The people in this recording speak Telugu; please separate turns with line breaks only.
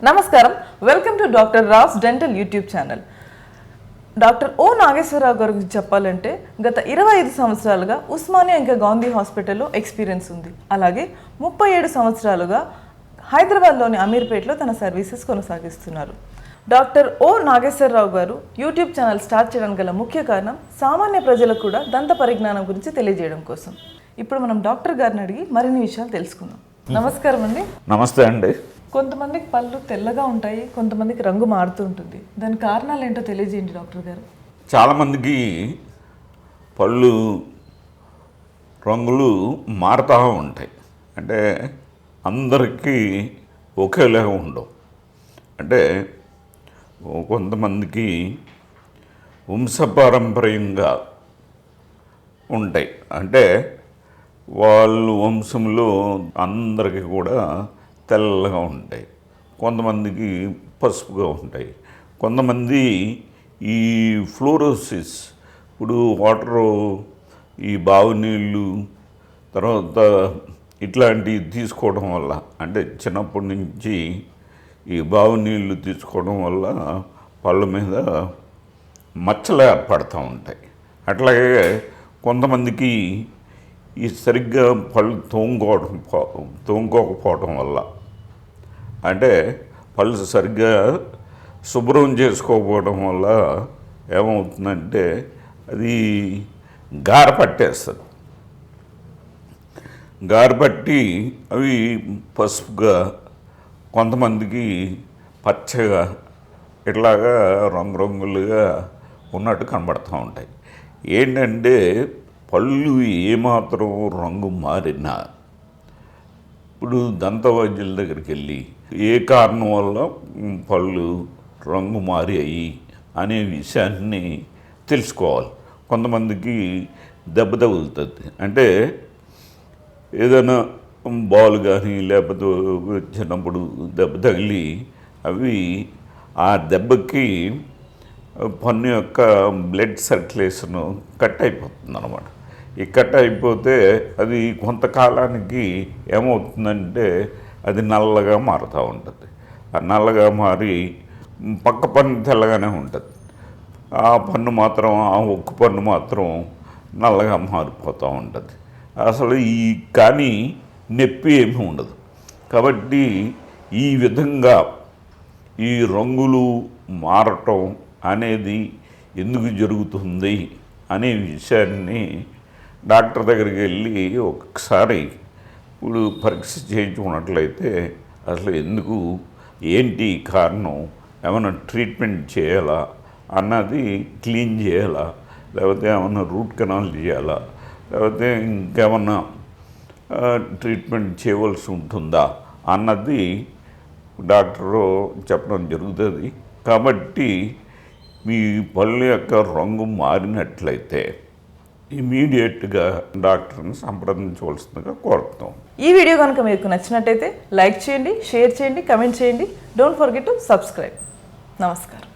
నమస్కారం, welcome to doctor Rao's dental YouTube channel. Doctor O Nageswara Rao గారి గురించి చెప్పాలంటే గత 25 సంవత్సరాలుగా ఉస్మానియా ఇంకా గాంధీ హాస్పిటల్లో ఎక్స్పీరియన్స్ ఉంది. అలాగే 37 సంవత్సరాలుగా హైదరాబాద్లోని అమీర్పేటలో తన సర్వీసెస్ కొనసాగిస్తున్నారు. డాక్టర్ ఓ నాగేశ్వరరావు గారు యూట్యూబ్ ఛానల్ స్టార్ట్ చేయడానికి గల ముఖ్య కారణం సామాన్య ప్రజలకు కూడా దంత పరిజ్ఞానం గురించి తెలియజేయడం కోసం. ఇప్పుడు మనం డాక్టర్ గారిని అడిగి మరిన్ని విషయాలు తెలుసుకుందాం. నమస్కారం అండి.
నమస్తే అండి.
కొంతమందికి పళ్ళు తెల్లగా ఉంటాయి, కొంతమందికి రంగు మారుతూ ఉంటుంది. దాని కారణాలు ఏంటో తెలియజేయండి డాక్టర్ గారు.
చాలామందికి పళ్ళు రంగులు మారుతూ ఉంటాయి. అంటే అందరికీ ఒకేలాగా ఉండవు. అంటే కొంతమందికి వంశపారంపర్యంగా ఉంటాయి. అంటే వాళ్ళు వంశంలో అందరికీ కూడా తెల్లగా ఉంటాయి. కొంతమందికి పసుపుగా ఉంటాయి. కొంతమంది ఈ ఫ్లోరోసిస్, ఇప్పుడు వాటరు, ఈ బావి నీళ్ళు, తర్వాత ఇట్లాంటివి తీసుకోవడం వల్ల, అంటే చిన్నప్పటి నుంచి ఈ బావి నీళ్ళు తీసుకోవడం వల్ల పళ్ళ మీద మచ్చలు ఏర్పడుతూ ఉంటాయి. అట్లాగే కొంతమందికి ఈ సరిగ్గా పళ్ళు తోముకోకపోవడం వల్ల, అంటే పళ్ళు సరిగ్గా శుభ్రం చేసుకోకపోవడం వల్ల ఏమవుతుందంటే అది గార పట్టేస్తుంది. గారపట్టి అవి పసుపుగా, కొంతమందికి పచ్చగా, ఇట్లాగా రంగురంగులుగా ఉన్నట్టు కనబడుతూ ఉంటాయి. ఏంటంటే పళ్ళు ఏమాత్రం రంగు మారినా, ఇప్పుడు దంత వైద్యుల దగ్గరికి వెళ్ళి ఏ కారణం వల్ల పళ్ళు రంగు మారాయి అనే విషయాన్ని తెలుసుకోవాలి. కొంతమందికి దెబ్బ తగులుతుంది. అంటే ఏదైనా బాల్ కానీ లేకపోతే చిన్నప్పుడు దెబ్బ తగిలి అవి ఆ దెబ్బకి పన్ను యొక్క బ్లడ్ సర్క్యులేషన్ కట్ అయిపోతుంది అన్నమాట. ఈ కట్ అయిపోతే అది కొంతకాలానికి ఏమవుతుందంటే అది నల్లగా మారుతూ ఉంటుంది. ఆ నల్లగా మారి పక్క పన్ను తెల్లగానే ఉంటుంది. ఆ పన్ను మాత్రం, ఆ ఒక్క పన్ను మాత్రం నల్లగా మారిపోతూ ఉంటుంది. అసలు కానీ నొప్పి ఏమీ ఉండదు. కాబట్టి ఈ విధంగా ఈ రంగులు మారటం అనేది ఎందుకు జరుగుతుంది అనే విషయాన్ని డాక్టర్ దగ్గరికి వెళ్ళి ఒకసారి ఇప్పుడు పరీక్ష చేయించుకున్నట్లయితే అసలు ఎందుకు, ఏంటి కారణం, ఏమైనా ట్రీట్మెంట్ చేయాలా అన్నది, క్లీన్ చేయాలా, లేకపోతే ఏమైనా రూట్ కెనాల్ చేయాలా, లేకపోతే ఇంకేమన్నా ట్రీట్మెంట్ చేయవలసి ఉంటుందా అన్నది డాక్టరు చెప్పడం జరుగుతుంది. కాబట్టి మీ పళ్ళు యొక్క రంగు మారినట్లయితే ఇమీడియట్గా డాక్టర్ని సంప్రదించవలసిందిగా కోరుతాం.
ఈ వీడియో కనుక మీకు నచ్చినట్టయితే లైక్ చేయండి, షేర్ చేయండి, కమెంట్ చేయండి. Don't forget to subscribe. నమస్కారం.